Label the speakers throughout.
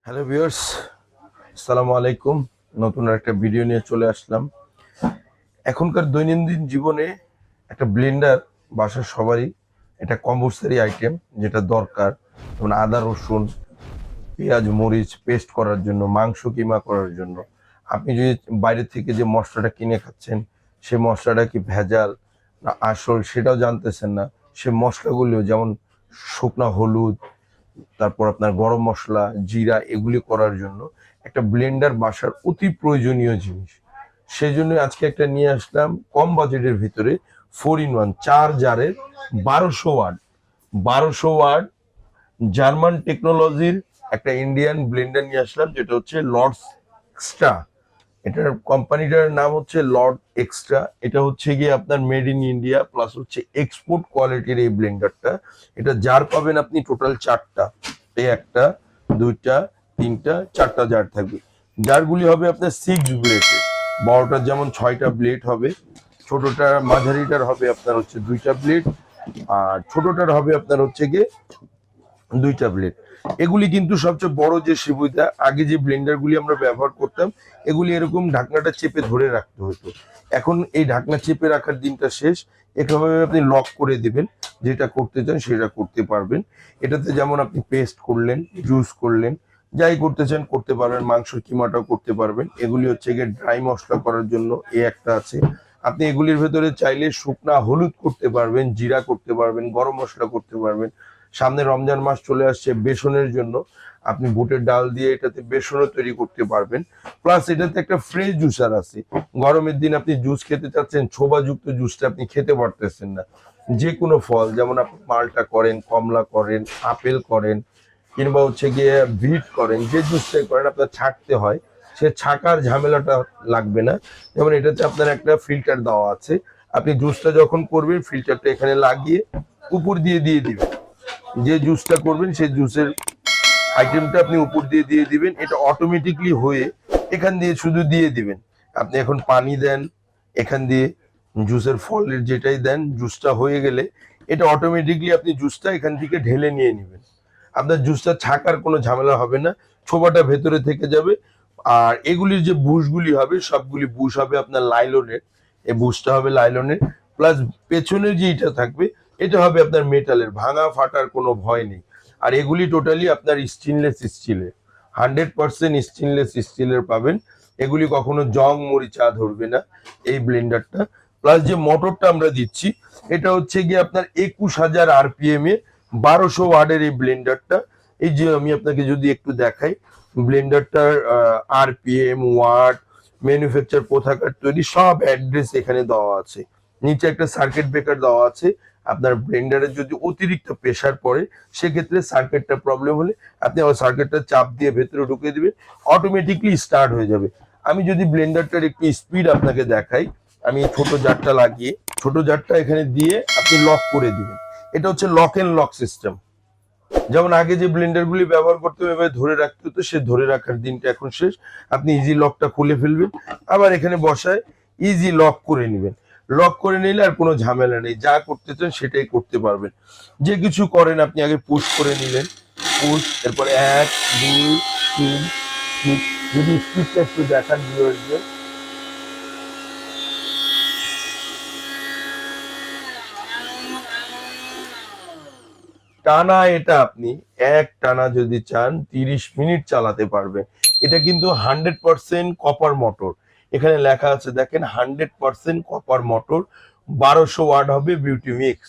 Speaker 1: Hello viewers, আসসালামু আলাইকুম। নতুন একটা ভিডিও নিয়ে চলে আসলাম। এখনকার দৈনন্দিন জীবনে একটা ব্লেন্ডার বাসার সবারই এটা কম্পালসারি আইটেম, যেটা দরকার। যেমন আদা রসুন পেঁয়াজ মরিচ পেস্ট করার জন্য, মাংস কিমা করার জন্য। আপনি যদি বাইরে থেকে যে মশলাটা কিনে খাচ্ছেন, সে মশলাটা কি ভেজাল না আসল সেটাও জানতেছেন না। সে মশলাগুলিও যেমন শুকনা হলুদ, তারপর আপনার গরম মশলা জিরা এগুলি করার জন্য একটা ব্লেন্ডার বাসার অতি প্রয়োজনীয় জিনিস। সেই জন্য আজকে একটা নিয়ে আসলাম কম বাজেটের ভিতরে 4 in 1 চার জারের 1200 ওয়াট 1200 ওয়াট জার্মান টেকনোলজির একটা ইন্ডিয়ান ব্লেন্ডার নিয়ে আসলাম, যেটা হচ্ছে লর্ডস এক্সট্রা। এটার কোম্পানিটার নাম হচ্ছে লর্ড এক্সট্রা। এটা হচ্ছে গিয়ে আপনার মেড ইন ইন্ডিয়া প্লাস হচ্ছে এক্সপোর্ট কোয়ালিটির এই ব্লেন্ডারটা। এটা জার পাবেন আপনি টোটাল চারটা। এই একটা, দুইটা, তিনটা, চারটা জার থাকবে। জারগুলি হবে আপনার 6 ব্লেডের। বড়টার যেমন 6টা ব্লেড হবে, ছোটটার মাঝারিটার হবে আপনার হচ্ছে 2টা ব্লেড, আর ছোটটার হবে আপনার হচ্ছে গিয়ে 2টা ব্লেড। এগুলি কিন্তু সবচেয়ে বড় যে সুবিধা, আগে যে ব্লেন্ডার গুলি আমরা ব্যবহার করতাম এগুলি এরকম ঢাকনাটা চেপে ধরে রাখতে হতো। এখন এই ঢাকনা চেপে রাখার দিনটা শেষ। এভাবে আপনি লক করে দিবেন, যেটা করতে চান সেটা করতে পারবেন। এটাতে যেমন আপনি পেস্ট করলেন, জুস করলেন, যাই করতে চান করতে পারবেন, মাংসের কিমাটাও করতে পারবেন। এগুলি হচ্ছে গিয়ে ড্রাই মশলা করার জন্য এই একটা আছে। আপনি এগুলির ভেতরে চাইলে শুকনা হলুদ করতে পারবেন, জিরা করতে পারবেন, গরম মশলা করতে পারবেন। সামনে রমজান মাস চলে আসছে, বেসনের জন্য আপনি বুটের ডাল দিয়ে এটাতে বেসনও তৈরি করতে পারবেন। প্লাস এটাতে একটা ফ্রেশ জুসার আছে। গরমের দিন আপনি জুস খেতে চাচ্ছেন, ছোবাযুক্ত জুসটা আপনি খেতে পারতেছেন না, যে কোনো ফল যেমন আপনি মালটা করেন, কমলা করেন, আপেল করেন, কিংবা হচ্ছে গিয়ে বিট করেন, যে জুসটাই করেন আপনার ছাঁকতে হয়, সে ছাকার ঝামেলাটা লাগবে না। যেমন এটাতে আপনার একটা ফিল্টার দেওয়া আছে। আপনি জুসটা যখন করবেন ফিল্টারটা এখানে লাগিয়ে উপর দিয়ে দিয়ে দিবেন। যে জুসটা করবেন সেই জুসের আইটেমটা আপনি উপর দিয়ে দিয়ে দিবেন, এটা অটোমেটিকলি হয়ে এখান দিয়ে শুধু দিয়ে দিবেন। আপনি এখন পানি দেন, এখান দিয়ে জুসের ফলের যেটাই দেন, জুসটা হয়ে গেলে এটা অটোমেটিকলি আপনি জুসটা এখান থেকে ঢেলে নিয়ে নেবেন। আপনার জুসটা ছাকার কোনো ঝামেলা হবে না, ছোবাটা ভেতরে থেকে যাবে। আর এগুলির যে বুশগুলি হবে সবগুলি বুশ হবে আপনার লাইলনের। এই বুশটা হবে লাইলনের। প্লাস পেছনের যে এটা থাকবে এটা হবে আপনার মেটালের, ভাঙা ফাটার কোনো ভয় নেই। আর এগুলি টোটালি আপনার স্টেনলেস স্টিলের, 100% স্টেনলেস স্টিলের পাবেন। এগুলি কখনো জং মরিচা ধরবে না এই ব্লেন্ডারটা। প্লাস যে মোটরটা আমরা দিচ্ছি এটা হচ্ছে গিয়ে আপনার 21,000 RPM এ 1200 ওয়াটের এই ব্লেন্ডারটা। এই যে আমি আপনাকে যদি একটু দেখাই ব্লেন্ডারটার RPM, ওয়াট, ম্যানুফ্যাকচার, কোথাকার তৈরি, সব অ্যাড্রেস এখানে দেওয়া আছে। নিচে একটা সার্কিট ব্রেকার দেওয়া আছে। আপনার ব্লেন্ডারে যদি অতিরিক্ত প্রেসার পড়ে সেক্ষেত্রে সার্কিটটা প্রবলেম হলে আপনি আবার সার্কিটটা চাপ দিয়ে ভেতরে ঢুকিয়ে দিবেন, অটোমেটিকলি স্টার্ট হয়ে যাবে। আমি যদি ব্লেন্ডারটার একটু স্পিড আপনাকে দেখাই, আমি ছোট জারটা লাগিয়ে ছোট জারটা এখানে দিয়ে আপনি লক করে দিবেন। এটা হচ্ছে লক এন্ড লক সিস্টেম। যেমন আগে যে ব্লেন্ডারগুলি ব্যবহার করতে হবে এভাবে ধরে রাখতে হতো, সে ধরে রাখার দিনটা এখন শেষ। আপনি ইজি লকটা খুলে ফেলবেন, আবার এখানে বসায় ইজি লক করে নেবেন। লক করে নিলে আর কোনো ঝামেলা নেই, যা করতে চান সেটাই করতে পারবেন। যে কিছু করেন আপনি আগে পুশ করে নিলেন, পুশ, এরপর 1 2 3 স্পিড। যদি স্পিডটা একটু দেখান ভিউয়ার্সদের, টানা এটা আপনি এক টানা যদি চান 30 মিনিট চালাতে পারবেন। এটা কিন্তু 100% কপার মোটর। এখানে লেখা আছে দেখেন, 100% কপার মোটর, 1200 ওয়াট হবে বিউটি মিক্স।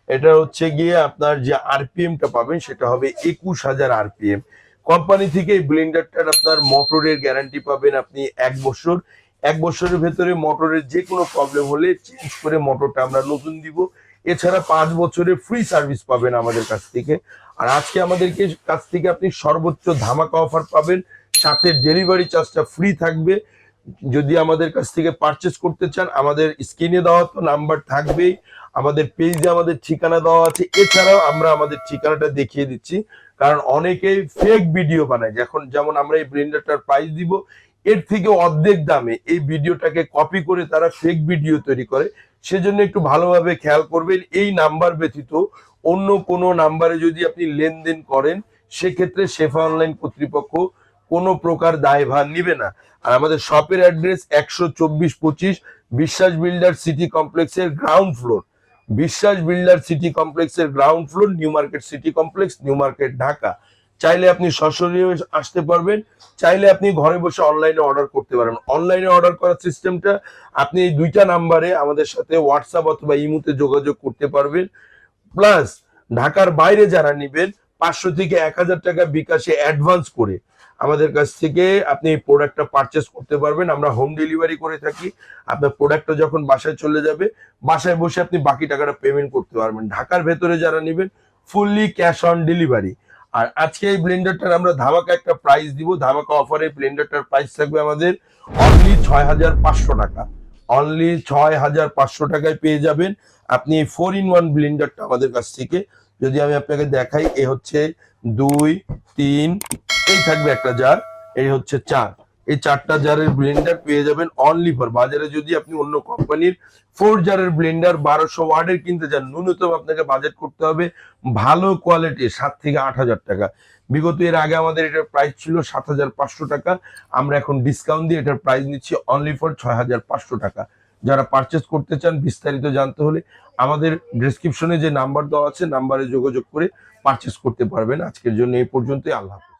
Speaker 1: এটা হচ্ছে গিয়ে আপনার যে RPM-টা পাবেন সেটা হবে 21,000 RPM। কোম্পানি থেকে এই ব্লেন্ডারটার আপনার মোটরের গ্যারান্টি পাবেন আপনি 1 বছর। 1 বছরের ভেতরে মোটরের যে কোনো প্রবলেম হলে চেঞ্জ করে মোটরটা আমরা নতুন দিব। এছাড়া 5 বছরের ফ্রি সার্ভিস পাবেন আমাদের কাছ থেকে। আর আজকে আমাদেরকে কাছ থেকে আপনি সর্বোচ্চ ধামাকা অফার পাবেন, সাথে ডেলিভারি চার্জটা ফ্রি থাকবে। যদি আমাদের কাছ থেকে পারচেস করতে চান আমাদের স্ক্রিনে দেওয়া তো নাম্বার থাকবেই, আমাদের পেজে আমাদের ঠিকানা দেওয়া আছে। এছাড়াও আমরা আমাদের ঠিকানাটা দেখিয়ে দিচ্ছি, কারণ অনেকেই ফেক ভিডিও বানায়। যেমন আমরা এই ব্লেন্ডারটার প্রাইস দিব, এর থেকে অর্ধেক দামে এই ভিডিওটাকে কপি করে তারা ফেক ভিডিও তৈরি করে। সেজন্য একটু ভালোভাবে খেয়াল করবেন। এই নাম্বার ব্যতীত অন্য কোনো নাম্বারে যদি আপনি লেনদেন করেন সেক্ষেত্রে শেফা অনলাইন কর্তৃপক্ষ কোনো প্রকার দায়ভার নিবে না। আর আমাদের শপের অ্যাড্রেস 124-25 বিশ্বাস বিল্ডার সিটি কমপ্লেক্সের গ্রাউন্ড ফ্লোর, বিশ্বাস বিল্ডার সিটি কমপ্লেক্সের ground floor, new market city complex, new market, Dhaka. চাইলে আপনি সশরীরে আসতে পারবেন, চাইলে আপনি ঘরে বসে অনলাইনে অর্ডার করতে পারবেন। অনলাইনে অর্ডার করার সিস্টেমটা আপনি এই দুইটা নাম্বারে আমাদের সাথে হোয়াটসঅ্যাপ অথবা ইমোতে যোগাযোগ করতে পারবেন। প্লাস ঢাকার বাইরে যারা নেবেন 500 থেকে 1000 টাকা বিকাশে অ্যাডভান্স করে আমাদের কাছ থেকে আপনি এই প্রোডাক্টটা পারচেস করতে পারবেন। আমরা হোম ডেলিভারি করে থাকি। আপনার প্রোডাক্টটা যখন বাসায় চলে যাবে, বাসায় বসে আপনি বাকি টাকাটা পেমেন্ট করতে পারবেন। ঢাকার ভেতরে যারা নেবেন ফুললি ক্যাশ অন ডেলিভারি। আর আজকে এই ব্লেন্ডারটার আমরা ধামাকা একটা প্রাইস দিব, ধামাকা অফারে ব্লেন্ডারটার প্রাইস থাকবে আমাদের অনলি 6500 টাকা। অনলি 6500 টাকায় পেয়ে যাবেন আপনি এই 4-in-1 ব্লেন্ডারটা আমাদের কাছ থেকে। যদি আমি আপনাকে দেখাই, এ হচ্ছে 2, 3, এই থাকবে একটা জার, এই হচ্ছে 4। এই 4টা জারের ব্লেন্ডার পেয়ে যাবেন অনলি ফর। বাজারে যদি আপনি অন্য কোম্পানির 4 জারের ব্লেন্ডার 1200 ওয়াটের কিনতে চান, ন্যূনতম আপনাকে বাজেট করতে হবে ভালো কোয়ালিটি 7 থেকে 8000 টাকা। বিগত এর আগে আমাদের এটার প্রাইস ছিল 7500 টাকা। আমরা এখন ডিসকাউন্ট দিয়ে এটার প্রাইস নিচ্ছি অনলি ফর 6500 টাকা। যারা পারচেস করতে চান, বিস্তারিত জানতে হলে আমাদের ডেসক্রিপশনে যে নাম্বার দেওয়া আছে, নাম্বারে যোগাযোগ করে পারচেস করতে পারবেন। আজকের জন্য এই পর্যন্তই। আল্লাহ হাফেজ।